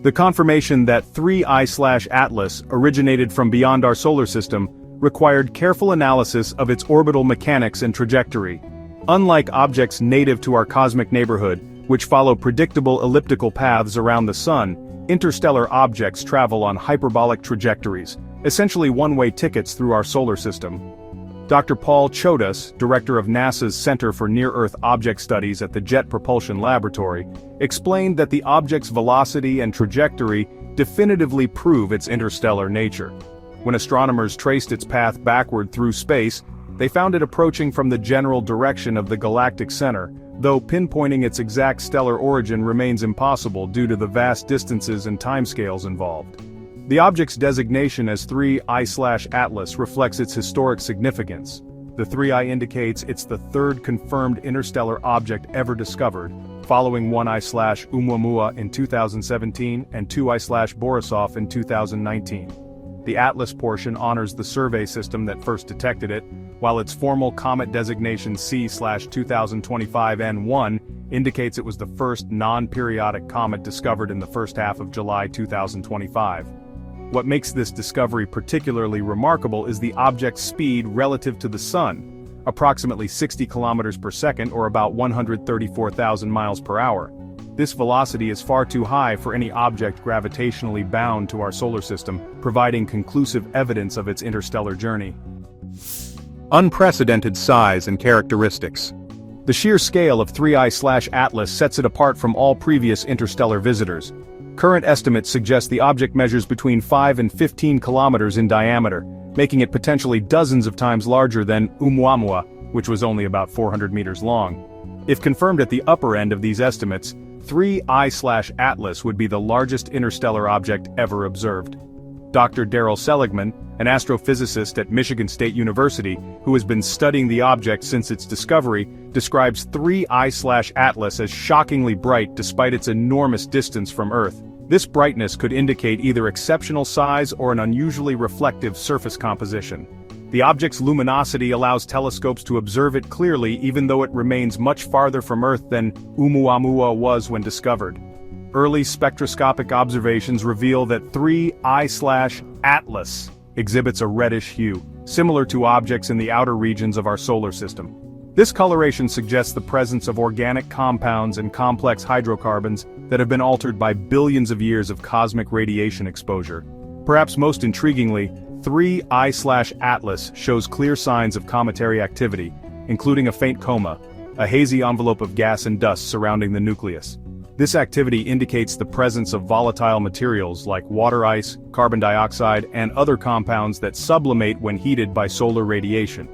The confirmation that 3I/Atlas originated from beyond our solar system required careful analysis of its orbital mechanics and trajectory. Unlike objects native to our cosmic neighborhood, which follow predictable elliptical paths around the Sun, interstellar objects travel on hyperbolic trajectories, essentially one-way tickets through our solar system. Dr. Paul Chodas, director of NASA's Center for Near-Earth Object Studies at the Jet Propulsion Laboratory, explained that the object's velocity and trajectory definitively prove its interstellar nature. When astronomers traced its path backward through space, they found it approaching from the general direction of the galactic center, though pinpointing its exact stellar origin remains impossible due to the vast distances and timescales involved. The object's designation as 3I/Atlas reflects its historic significance. The 3I indicates it's the third confirmed interstellar object ever discovered, following 1I/Oumuamua in 2017 and 2I/Borisov in 2019. The Atlas portion honors the survey system that first detected it, while its formal comet designation C/2025N1 indicates it was the first non-periodic comet discovered in the first half of July 2025. What makes this discovery particularly remarkable is the object's speed relative to the Sun, approximately 60 kilometers per second or about 134,000 miles per hour. This velocity is far too high for any object gravitationally bound to our solar system, providing conclusive evidence of its interstellar journey. Unprecedented size and characteristics. The sheer scale of 3I/Atlas sets it apart from all previous interstellar visitors. Current estimates suggest the object measures between 5 and 15 kilometers in diameter, making it potentially dozens of times larger than Oumuamua, which was only about 400 meters long. If confirmed at the upper end of these estimates, 3I/Atlas would be the largest interstellar object ever observed. Dr. Daryl Seligman, an astrophysicist at Michigan State University, who has been studying the object since its discovery, describes 3I/Atlas as shockingly bright despite its enormous distance from Earth. This brightness could indicate either exceptional size or an unusually reflective surface composition. The object's luminosity allows telescopes to observe it clearly even though it remains much farther from Earth than Oumuamua was when discovered. Early spectroscopic observations reveal that 3I/Atlas exhibits a reddish hue, similar to objects in the outer regions of our solar system. This coloration suggests the presence of organic compounds and complex hydrocarbons that have been altered by billions of years of cosmic radiation exposure. Perhaps most intriguingly, 3I/Atlas shows clear signs of cometary activity, including a faint coma, a hazy envelope of gas and dust surrounding the nucleus. This activity indicates the presence of volatile materials like water ice, carbon dioxide, and other compounds that sublimate when heated by solar radiation.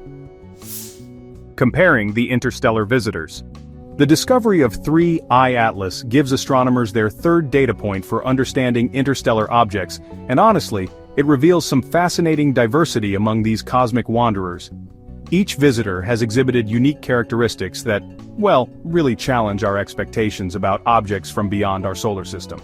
Comparing the interstellar visitors. The discovery of 3I/Atlas gives astronomers their third data point for understanding interstellar objects, and honestly, it reveals some fascinating diversity among these cosmic wanderers. Each visitor has exhibited unique characteristics that, well, really challenge our expectations about objects from beyond our solar system.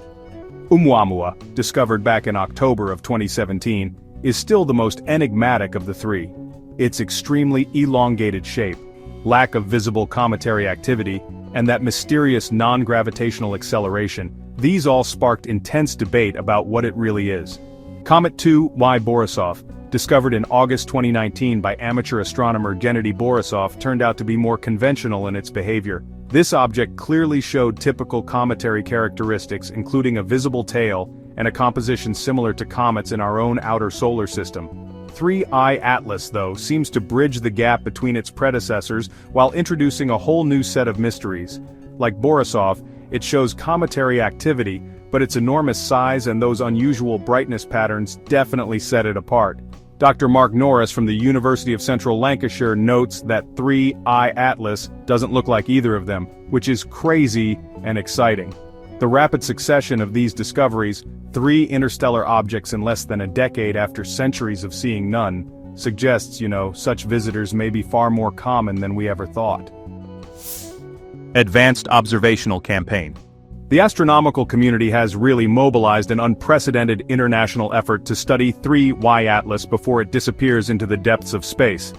Oumuamua, discovered back in October of 2017, is still the most enigmatic of the three. Its extremely elongated shape, lack of visible cometary activity, and that mysterious non-gravitational acceleration, these all sparked intense debate about what it really is. Comet 2Y Borisov, discovered in August 2019 by amateur astronomer Gennady Borisov, turned out to be more conventional in its behavior. This object clearly showed typical cometary characteristics, including a visible tail and a composition similar to comets in our own outer solar system. 3I/Atlas, though, seems to bridge the gap between its predecessors while introducing a whole new set of mysteries. Like Borisov, it shows cometary activity, but its enormous size and those unusual brightness patterns definitely set it apart. Dr. Mark Norris from the University of Central Lancashire notes that 3I/Atlas doesn't look like either of them, which is crazy and exciting. The rapid succession of these discoveries, 3 interstellar objects in less than a decade after centuries of seeing none, suggests, such visitors may be far more common than we ever thought. Advanced Observational Campaign. The astronomical community has really mobilized an unprecedented international effort to study 3I/Atlas before it disappears into the depths of space.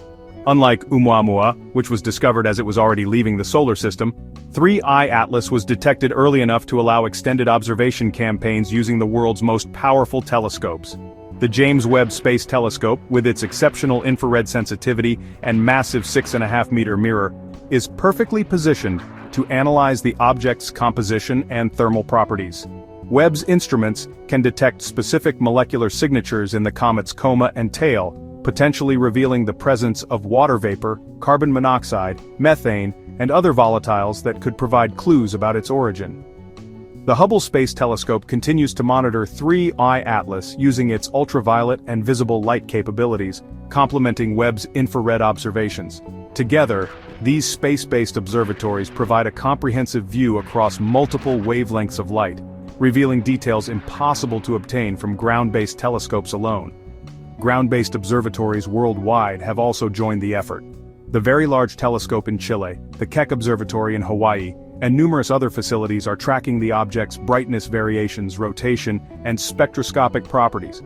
Unlike Oumuamua, which was discovered as it was already leaving the solar system, 3I/Atlas was detected early enough to allow extended observation campaigns using the world's most powerful telescopes. The James Webb Space Telescope, with its exceptional infrared sensitivity and massive 6.5-meter mirror, is perfectly positioned to analyze the object's composition and thermal properties. Webb's instruments can detect specific molecular signatures in the comet's coma and tail, potentially revealing the presence of water vapor, carbon monoxide, methane, and other volatiles that could provide clues about its origin. The Hubble Space Telescope continues to monitor 3I Atlas using its ultraviolet and visible light capabilities, complementing Webb's infrared observations. Together, these space-based observatories provide a comprehensive view across multiple wavelengths of light, revealing details impossible to obtain from ground-based telescopes alone. Ground-based observatories worldwide have also joined the effort. The Very Large Telescope in Chile, the Keck Observatory in Hawaii, and numerous other facilities are tracking the object's brightness variations, rotation, and spectroscopic properties.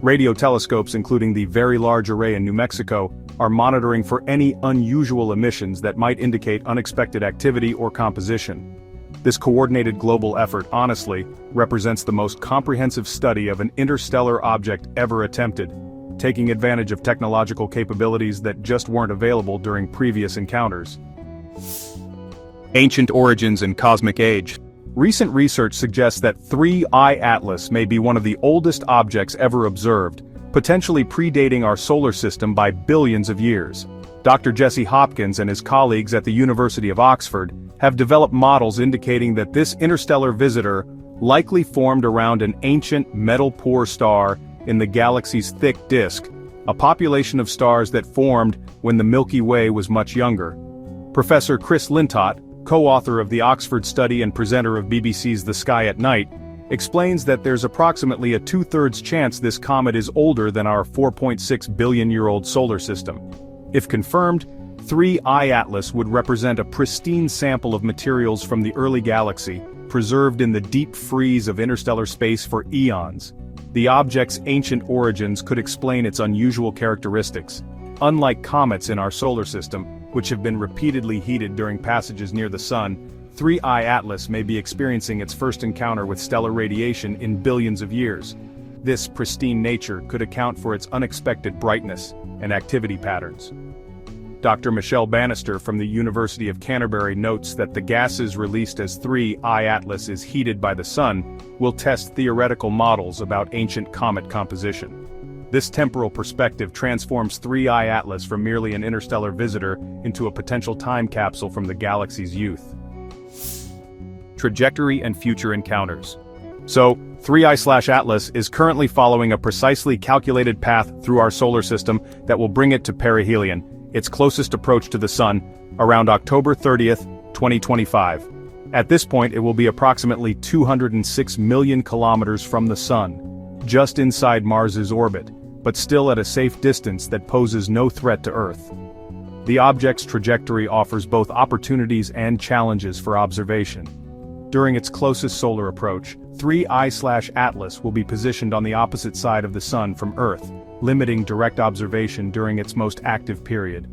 Radio telescopes, including the Very Large Array in New Mexico, are monitoring for any unusual emissions that might indicate unexpected activity or composition. This coordinated global effort, honestly, represents the most comprehensive study of an interstellar object ever attempted, taking advantage of technological capabilities that just weren't available during previous encounters. Ancient origins and cosmic age. Recent research suggests that 3I Atlas may be one of the oldest objects ever observed, potentially predating our solar system by billions of years. Dr. Jesse Hopkins and his colleagues at the University of Oxford have developed models indicating that this interstellar visitor likely formed around an ancient metal-poor star in the galaxy's thick disk, a population of stars that formed when the Milky Way was much younger. Professor Chris Lintott, co-author of the Oxford study and presenter of BBC's The Sky at Night, explains that there's approximately a 2/3 chance this comet is older than our 4.6 billion-year-old solar system. If confirmed, 3I Atlas would represent a pristine sample of materials from the early galaxy, preserved in the deep freeze of interstellar space for eons. The object's ancient origins could explain its unusual characteristics. Unlike comets in our solar system, which have been repeatedly heated during passages near the Sun, 3I Atlas may be experiencing its first encounter with stellar radiation in billions of years. This pristine nature could account for its unexpected brightness and activity patterns. Dr. Michelle Bannister from the University of Canterbury notes that the gases released as 3I Atlas is heated by the Sun will test theoretical models about ancient comet composition. This temporal perspective transforms 3I Atlas from merely an interstellar visitor into a potential time capsule from the galaxy's youth. Trajectory and future encounters. So, 3I/Atlas is currently following a precisely calculated path through our solar system that will bring it to perihelion, its closest approach to the Sun, around October 30th, 2025. At this point it will be approximately 206 million kilometers from the Sun, just inside Mars's orbit, but still at a safe distance that poses no threat to Earth. The object's trajectory offers both opportunities and challenges for observation. During its closest solar approach, 3I/Atlas will be positioned on the opposite side of the Sun from Earth, limiting direct observation during its most active period.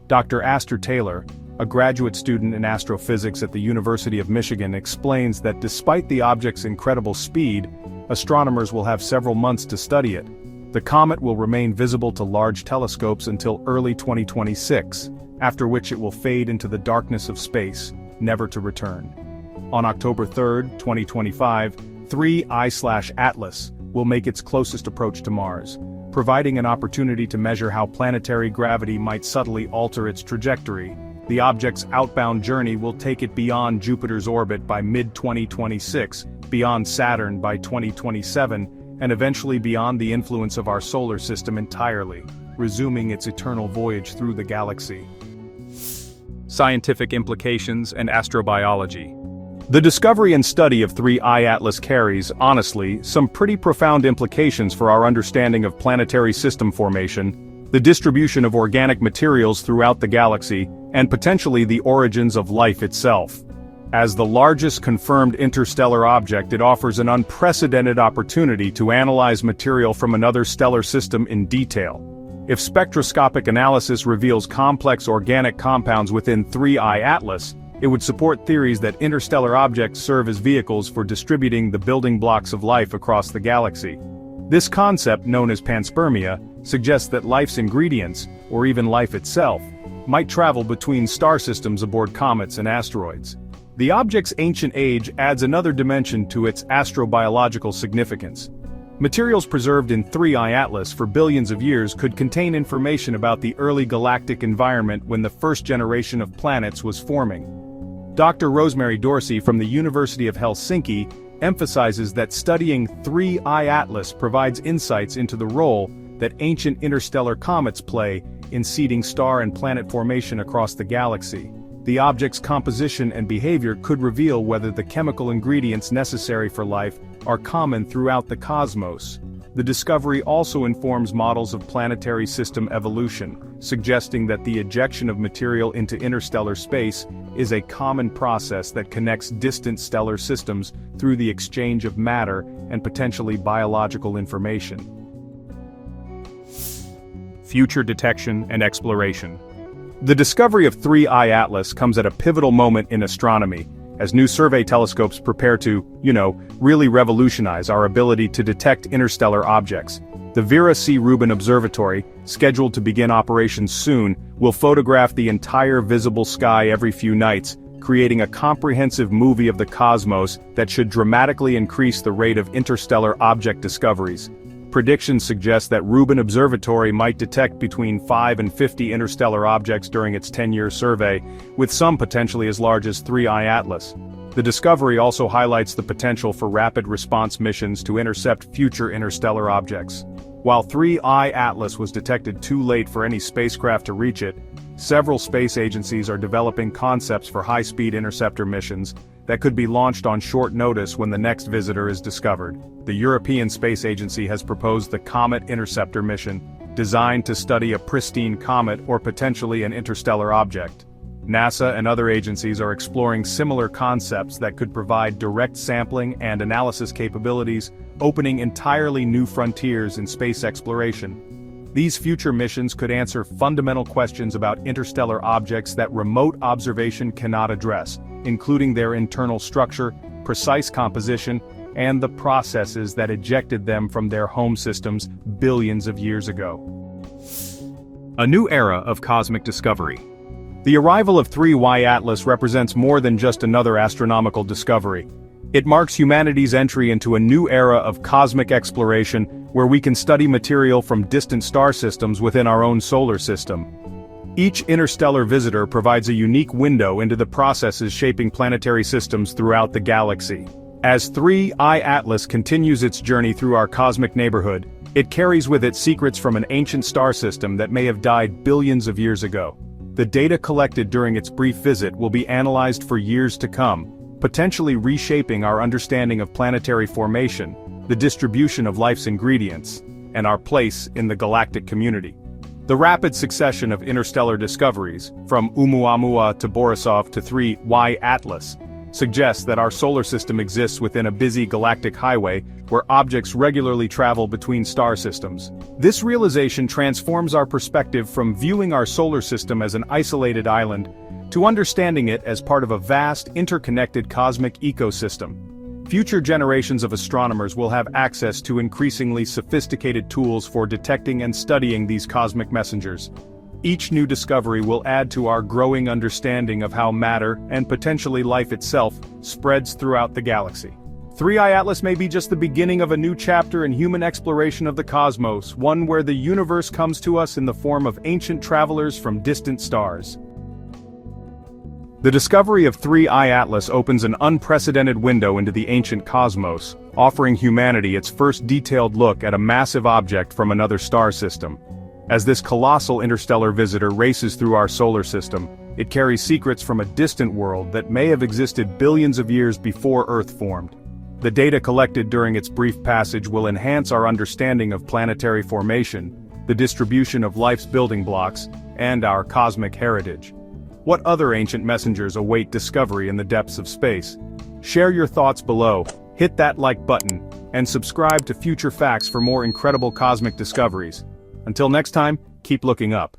Dr. Astor Taylor, a graduate student in astrophysics at the University of Michigan, explains that despite the object's incredible speed, astronomers will have several months to study it. The comet will remain visible to large telescopes until early 2026, after which it will fade into the darkness of space, never to return. On October 3, 2025, 3I/Atlas will make its closest approach to Mars, providing an opportunity to measure how planetary gravity might subtly alter its trajectory. The object's outbound journey will take it beyond Jupiter's orbit by mid-2026, beyond Saturn by 2027, and eventually beyond the influence of our solar system entirely, resuming its eternal voyage through the galaxy. Scientific implications and astrobiology. The discovery and study of 3I Atlas carries, honestly, some pretty profound implications for our understanding of planetary system formation, the distribution of organic materials throughout the galaxy, and potentially the origins of life itself. As the largest confirmed interstellar object, it offers an unprecedented opportunity to analyze material from another stellar system in detail. If spectroscopic analysis reveals complex organic compounds within 3I Atlas, it would support theories that interstellar objects serve as vehicles for distributing the building blocks of life across the galaxy. This concept, known as panspermia, suggests that life's ingredients, or even life itself, might travel between star systems aboard comets and asteroids. The object's ancient age adds another dimension to its astrobiological significance. Materials preserved in 3I Atlas for billions of years could contain information about the early galactic environment when the first generation of planets was forming. Dr. Rosemary Dorsey from the University of Helsinki emphasizes that studying 3I Atlas provides insights into the role that ancient interstellar comets play in seeding star and planet formation across the galaxy. The object's composition and behavior could reveal whether the chemical ingredients necessary for life are common throughout the cosmos. The discovery also informs models of planetary system evolution, suggesting that the ejection of material into interstellar space is a common process that connects distant stellar systems through the exchange of matter and potentially biological information. Future detection and exploration. The discovery of 3I Atlas comes at a pivotal moment in astronomy, as new survey telescopes prepare to, really revolutionize our ability to detect interstellar objects. The Vera C. Rubin Observatory, scheduled to begin operations soon, will photograph the entire visible sky every few nights, creating a comprehensive movie of the cosmos that should dramatically increase the rate of interstellar object discoveries. Predictions suggest that Rubin Observatory might detect between 5 and 50 interstellar objects during its 10-year survey, with some potentially as large as 3I Atlas. The discovery also highlights the potential for rapid response missions to intercept future interstellar objects. While 3I Atlas was detected too late for any spacecraft to reach it, several space agencies are developing concepts for high-speed interceptor missions that could be launched on short notice when the next visitor is discovered. The European Space Agency has proposed the Comet Interceptor mission, designed to study a pristine comet or potentially an interstellar object. NASA and other agencies are exploring similar concepts that could provide direct sampling and analysis capabilities, opening entirely new frontiers in space exploration. These future missions could answer fundamental questions about interstellar objects that remote observation cannot address, including their internal structure, precise composition, and the processes that ejected them from their home systems billions of years ago. A new era of cosmic discovery. The arrival of 3I Atlas represents more than just another astronomical discovery. It marks humanity's entry into a new era of cosmic exploration where we can study material from distant star systems within our own solar system. Each interstellar visitor provides a unique window into the processes shaping planetary systems throughout the galaxy. As 3I Atlas continues its journey through our cosmic neighborhood, it carries with it secrets from an ancient star system that may have died billions of years ago. The data collected during its brief visit will be analyzed for years to come, potentially reshaping our understanding of planetary formation, the distribution of life's ingredients, and our place in the galactic community. The rapid succession of interstellar discoveries, from Oumuamua to Borisov to 3I Atlas, suggests that our solar system exists within a busy galactic highway where objects regularly travel between star systems. This realization transforms our perspective from viewing our solar system as an isolated island to understanding it as part of a vast, interconnected cosmic ecosystem. Future generations of astronomers will have access to increasingly sophisticated tools for detecting and studying these cosmic messengers. Each new discovery will add to our growing understanding of how matter, and potentially life itself, spreads throughout the galaxy. 3I Atlas may be just the beginning of a new chapter in human exploration of the cosmos, one where the universe comes to us in the form of ancient travelers from distant stars. The discovery of 3I Atlas opens an unprecedented window into the ancient cosmos, offering humanity its first detailed look at a massive object from another star system. As this colossal interstellar visitor races through our solar system, it carries secrets from a distant world that may have existed billions of years before Earth formed. The data collected during its brief passage will enhance our understanding of planetary formation, the distribution of life's building blocks, and our cosmic heritage. What other ancient messengers await discovery in the depths of space? Share your thoughts below, hit that like button, and subscribe to Future Facts for more incredible cosmic discoveries. Until next time, keep looking up.